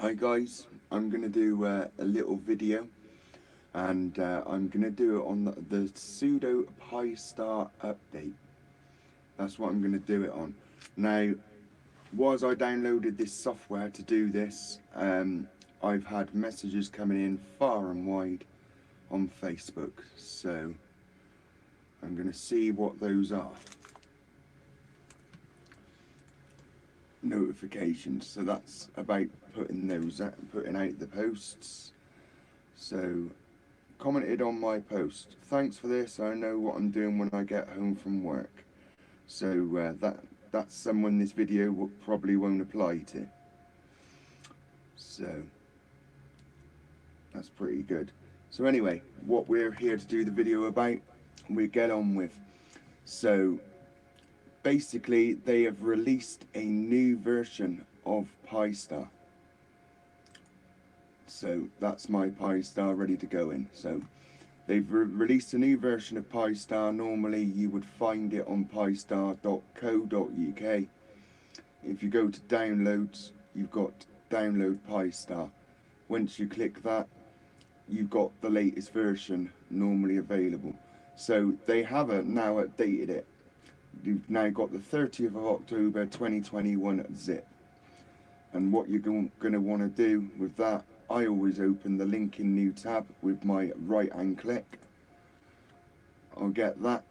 Hi guys, I'm going to do a little video and I'm going to do it on the Sudo pistar-update. That's what I'm going to do it on. Now, whilst I downloaded this software to do this, I've had messages coming in far and wide on Facebook, so I'm going to see what those are. Notifications, so that's about putting out the posts. So commented on my post, thanks for this, I know what I'm doing when I get home from work. So that's someone this video probably won't apply to, so that's pretty good. So anyway, what we're here to do the video about, we get on with. So basically, they have released a new version of Pistar. So that's my Pistar ready to go in. So they've released a new version of Pistar. Normally you would find it on pistar.co.uk. If you go to downloads, you've got download Pistar. Once you click that, you've got the latest version normally available. So they have now updated it. You've now got the 30th of October 2021 zip. And what you're going to want to do with that, I always open the link in new tab with my right hand click. I'll get that,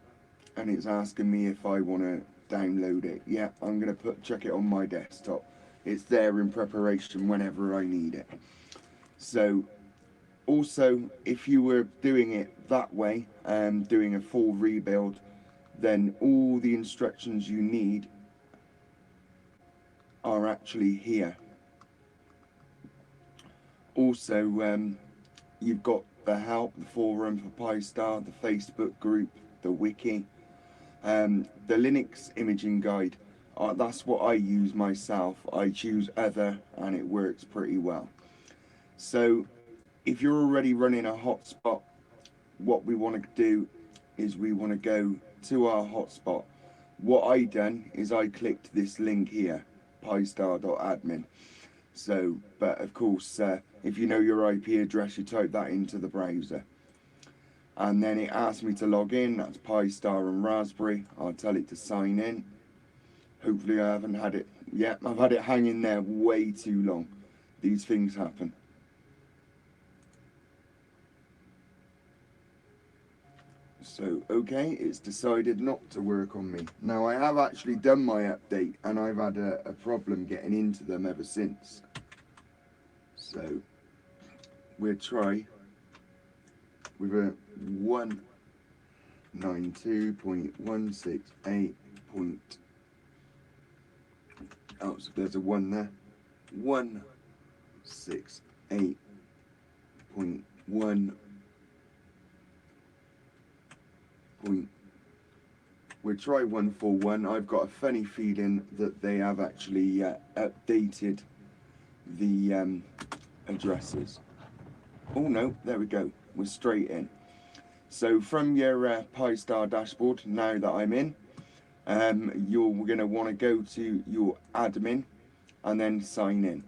and it's asking me if I want to download it. Yeah, I'm going to check it on my desktop. It's there in preparation whenever I need it. So also, if you were doing it that way, doing a full rebuild, then all the instructions you need are actually here. Also, you've got the help, the forum for Pistar, the Facebook group, the wiki, the Linux imaging guide. That's what I use myself. I choose other and it works pretty well. So if you're already running a hotspot, what we want to do is we want to go to our hotspot. What I done is I clicked this link here, pistar.admin. So, but of course, if you know your IP address, you type that into the browser. And then it asks me to log in, that's Pistar and Raspberry. I'll tell it to sign in. Hopefully I haven't had it, yeah, I've had it hanging there way too long. These things happen. So, okay, it's decided not to work on me. Now, I have actually done my update, and I've had a problem getting into them ever since. So, we'll try with a 192.168. Oh, so there's a 1 there. 168.1. We'll try 141. I've got a funny feeling that they have actually updated the addresses. Oh no, there we go. We're straight in. So from your Pistar dashboard, now that I'm in, you're going to want to go to your admin and then sign in.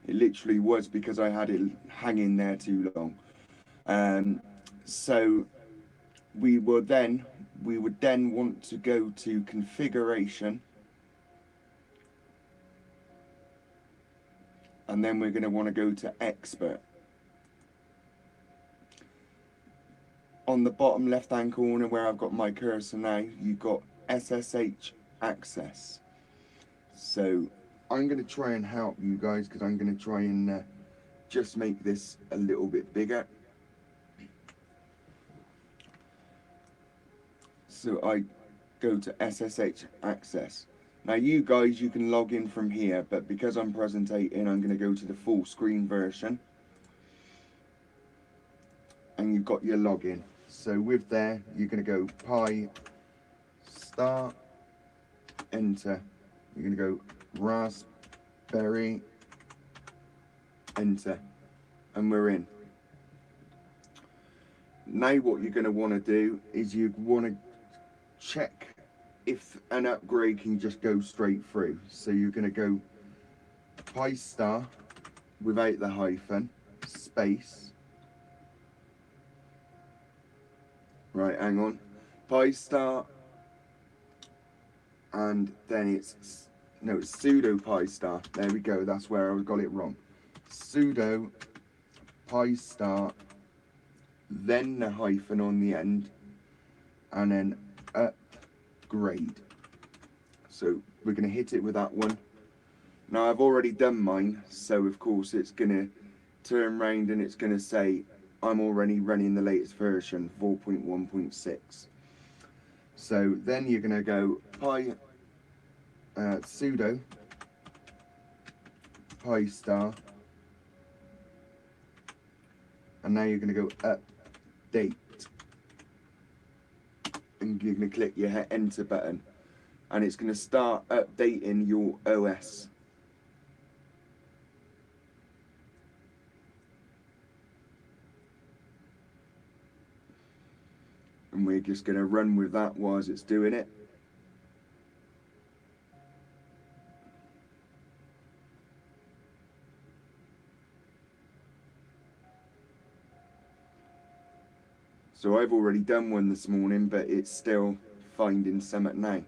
It literally was because I had it hanging there too long. So we would then want to go to configuration, and then we're going to want to go to expert. On the bottom left hand corner where I've got my cursor now, you've got SSH access. So I'm going to try and help you guys, because I'm going to try and just make this a little bit bigger. So I go to SSH access. Now you guys, you can log in from here, but because I'm presenting, I'm going to go to the full screen version. And you've got your login. So with there, you're going to go pistar, enter. You're going to go raspberry, enter. And we're in. Now what you're going to want to do is you want to check if an upgrade can just go straight through. So you're going to go pistar without the hyphen, space, right, hang on, pistar, and then it's, no, it's sudo pistar, there we go, that's where I got it wrong. Sudo pistar, then the hyphen on the end, and then upgrade. So we're going to hit it with that one. Now I've already done mine, so of course it's going to turn round and it's going to say I'm already running the latest version, 4.1.6. So then you're going to go sudo pistar, and now you're going to go update, and you're going to click your enter button, and it's going to start updating your OS. And we're just going to run with that whilst it's doing it. So I've already done one this morning, but it's still finding something now.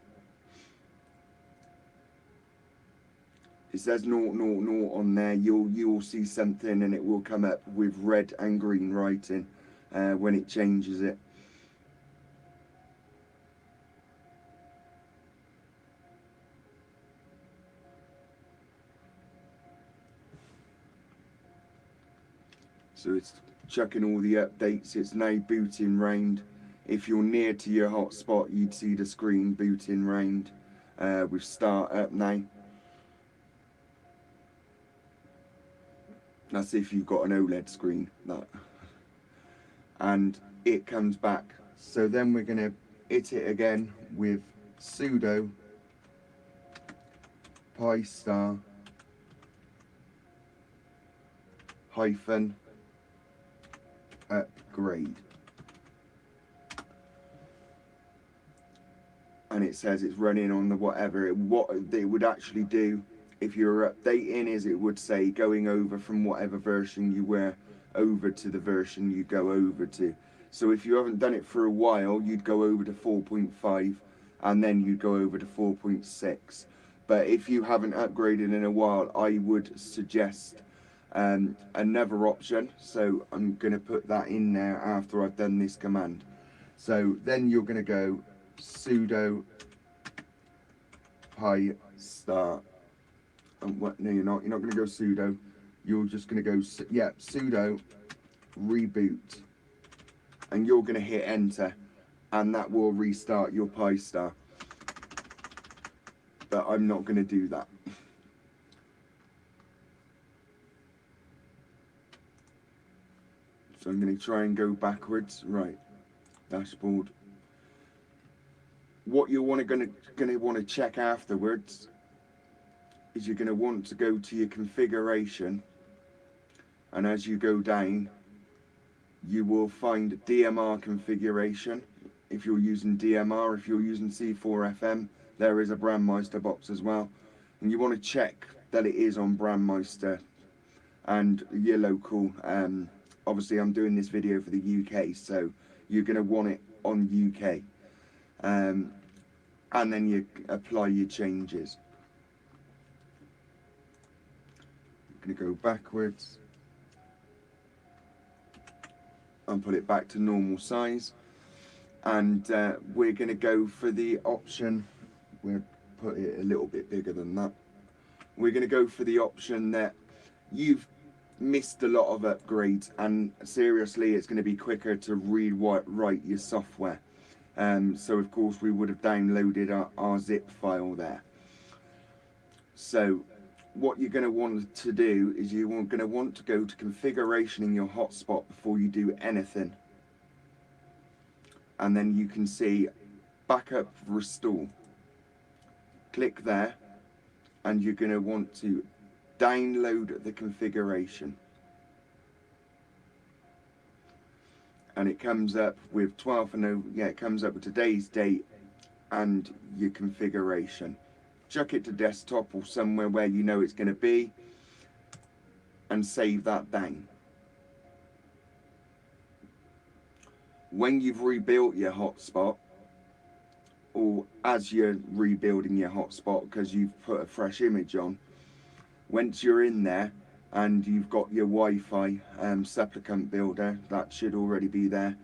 It says 000 on there. You'll see something, and it will come up with red and green writing when it changes it. So it's chucking all the updates. It's now booting round. If you're near to your hotspot, you'd see the screen booting round with start up now. That's if you've got an OLED screen, that. And it comes back. So then we're going to hit it again with sudo pistar hyphen upgrade. And it says it's running on the whatever. What it would actually do if you're updating is it would say going over from whatever version you were over to the version you go over to. So if you haven't done it for a while, you'd go over to 4.5 and then you'd go over to 4.6. But if you haven't upgraded in a while, I would suggest another option. So I'm going to put that in there after I've done this command. So then you're going to go sudo pistar. What? No, you're not. You're not going to go sudo. You're just going to go, yeah, sudo reboot. And you're going to hit enter. And that will restart your pistar. But I'm not going to do that. So I'm going to try and go backwards. Right. Dashboard. What you're going to want to check afterwards is you're going to want to go to your configuration, and as you go down you will find DMR configuration. If you're using DMR, if you're using C4FM, there is a Brandmeister box as well, and you want to check that it is on Brandmeister and your local. Obviously I'm doing this video for the UK, so you're going to want it on UK, and then you apply your changes. Going to go backwards and put it back to normal size, and we're going to go for the option, we'll put it a little bit bigger than that. We're going to go for the option that you've missed a lot of upgrades, and seriously it's going to be quicker to rewrite your software. So of course we would have downloaded our zip file there. So what you're going to want to do is you're going to want to go to configuration in your hotspot before you do anything, and then you can see backup restore. Click there, and you're going to want to download the configuration, and it comes up with 12th and it comes up with today's date and your configuration. Chuck it to desktop or somewhere where you know it's going to be, and save that down. When you've rebuilt your hotspot, or as you're rebuilding your hotspot because you've put a fresh image on, once you're in there and you've got your Wi-Fi supplicant builder, that should already be there.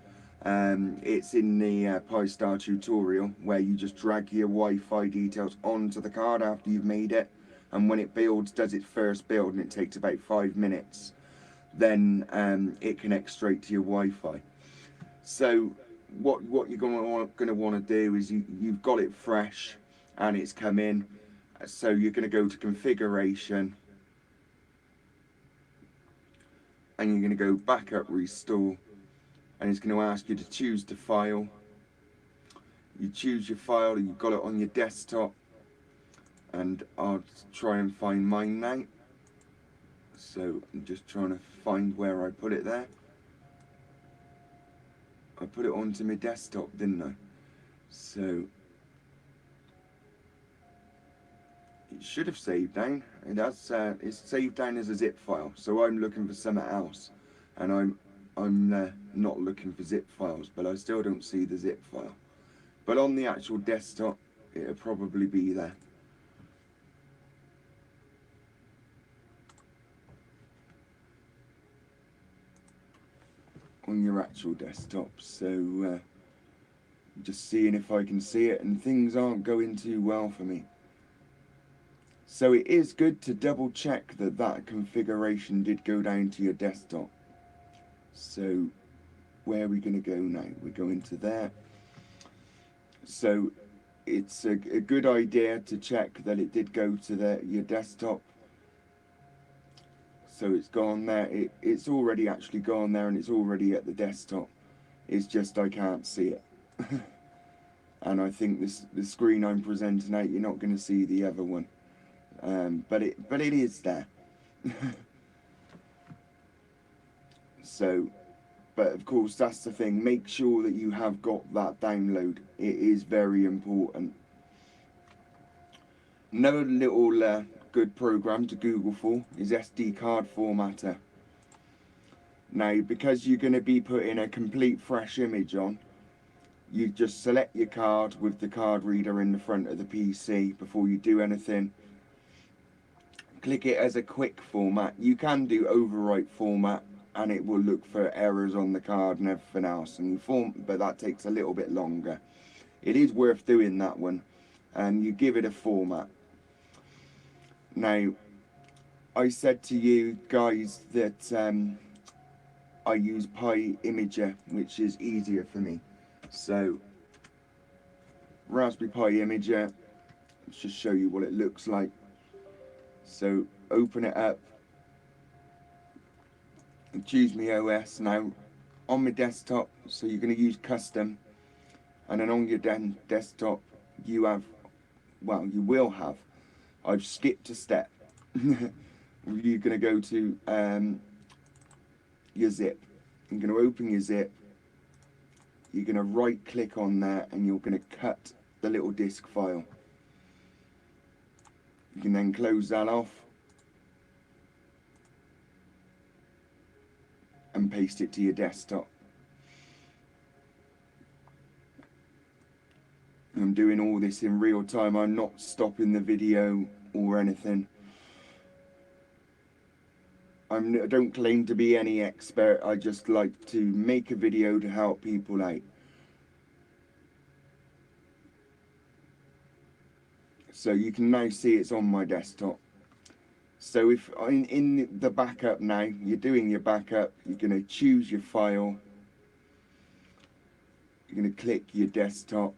It's in the Pistar tutorial where you just drag your Wi-Fi details onto the card after you've made it, and when it builds, does its first build, and it takes about 5 minutes, then it connects straight to your Wi-Fi. So what you're going to want to do is you've got it fresh and it's come in, so you're going to go to configuration and you're going to go backup restore, and it's going to ask you to choose the file. You choose your file, you've got it on your desktop, and I'll try and find mine now. So I'm just trying to find where I put it there. I put it onto my desktop, didn't I? So it should have saved down. It has. It's saved down as a zip file. So I'm looking for something else, and I'm not looking for zip files, but I still don't see the zip file. But on the actual desktop, it'll probably be there. On your actual desktop, so just seeing if I can see it, and things aren't going too well for me. So it is good to double check that that configuration did go down to your desktop. So where are we going to go now? We're going to there. So it's a good idea to check that it did go to your desktop. So it's gone there, it's already actually gone there, and it's already at the desktop. It's just I can't see it. And I think the screen I'm presenting out, you're not going to see the other one. But it is there. So, but of course that's the thing, make sure that you have got that download. It is very important. Another little good program to Google for is SD card formatter. Now, because you're going to be putting a complete fresh image on, you just select your card with the card reader in the front of the PC before you do anything. Click it as a quick format. You can do overwrite format and it will look for errors on the card and everything else, and but that takes a little bit longer. It is worth doing that one, and you give it a format. Now, I said to you guys that I use PyImager, which is easier for me. So, Raspberry Pi Imager, let's just show you what it looks like. So, open it up and choose my OS. Now, on my desktop, so you're going to use custom, and then on your desktop, you have, well, you will have, I've skipped a step. You're going to go to your zip. You're going to open your zip. You're going to right click on there and you're going to cut the little disk file. You can then close that off and paste it to your desktop. I'm doing all this in real time. I'm not stopping the video or anything. I don't claim to be any expert. I just like to make a video to help people out. So you can now see it's on my desktop. So if in the backup now, you're doing your backup, you're going to choose your file. You're going to click your desktop.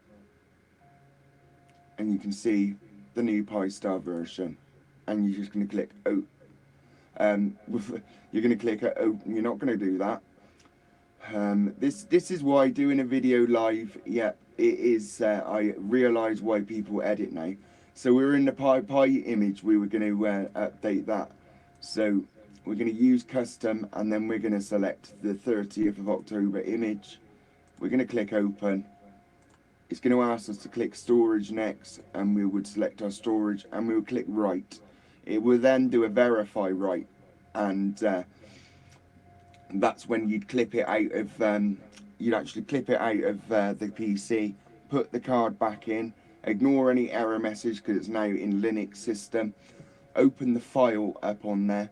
And you can see the new Pistar version, and you're just going to click open. You're going to click open. You're not going to do that. This is why doing a video live, yeah, it is. I realise why people edit now. So we're in the Pi image. We were going to update that. So we're going to use custom, and then we're going to select the 30th of October image. We're going to click open. It's going to ask us to click storage next, and we would select our storage, and we will click write. It will then do a verify write, and that's when you'd clip it out of, you'd actually clip it out of the PC, put the card back in, ignore any error message because it's now in Linux system, open the file up on there,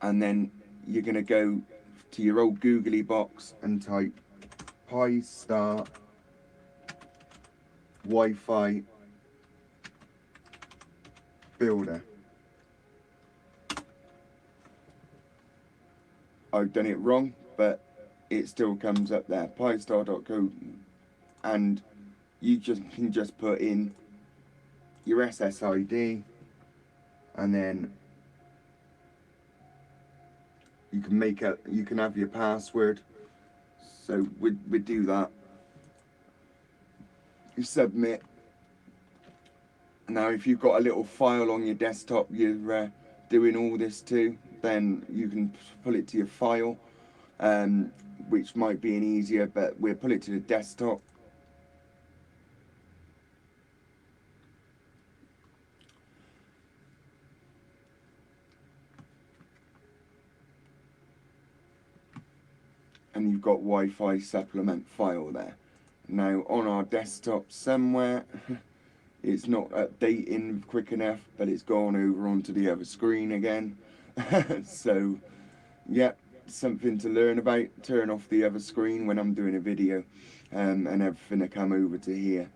and then you're going to go to your old googly box and type pistar Wi-Fi builder. I've done it wrong, but it still comes up there, pistar.co, and you can just put in your SSID, and then you can have your password. So we do that. You submit. Now, if you've got a little file on your desktop you're doing all this to, then you can pull it to your file, which might be an easier, but we'll pull it to the desktop. And you've got Wi-Fi supplement file there. Now on our desktop somewhere, it's not updating quick enough, but it's gone over onto the other screen again. So yeah, something to learn about. Turn off the other screen when I'm doing a video, and everything will come over to here.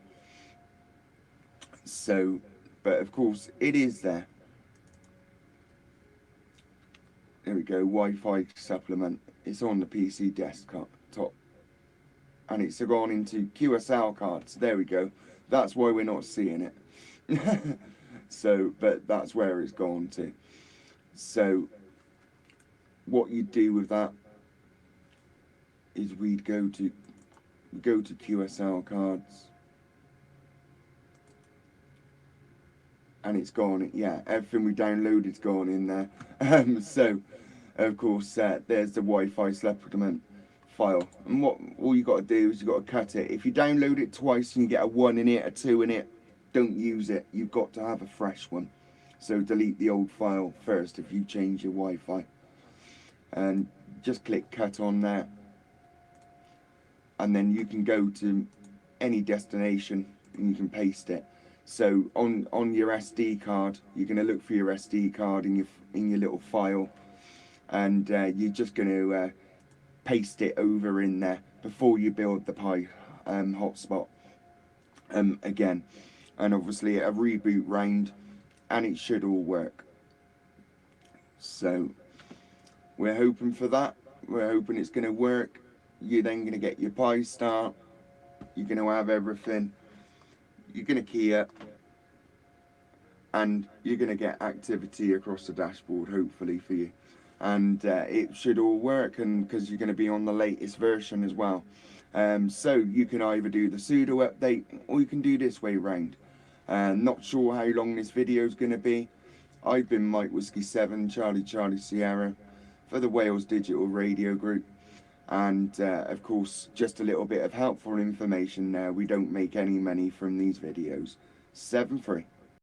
So, but of course it is there. There we go, Wi-Fi supplement. It's on the PC desktop, and it's gone into QSL cards. There we go. That's why we're not seeing it. So, but that's where it's gone to. So, what you do with that is we'd go to QSL cards, and it's gone. Yeah, everything we downloaded's gone in there. So, of course, there's the Wi-Fi supplement file, and all you got to do is you got to cut it. If you download it twice and you get a 1 in it, a 2 in it, don't use it. You've got to have a fresh one. So delete the old file first if you change your Wi-Fi, and just click cut on there, and then you can go to any destination and you can paste it. So on your SD card, you're going to look for your SD card in your little file, and you're just going to paste it over in there before you build the Pi hotspot again. And obviously a reboot round, and it should all work. So we're hoping for that. We're hoping it's going to work. You're then going to get your pistar. You're going to have everything. You're going to key it, and you're going to get activity across the dashboard, hopefully, for you. And it should all work, and because you're going to be on the latest version as well. So you can either do the Sudo update, or you can do this way round. Not sure how long this video is going to be. I've been Mike Whiskey 7 Charlie Sierra for the Wales Digital Radio Group, and of course just a little bit of helpful information there. We don't make any money from these videos. 7-3.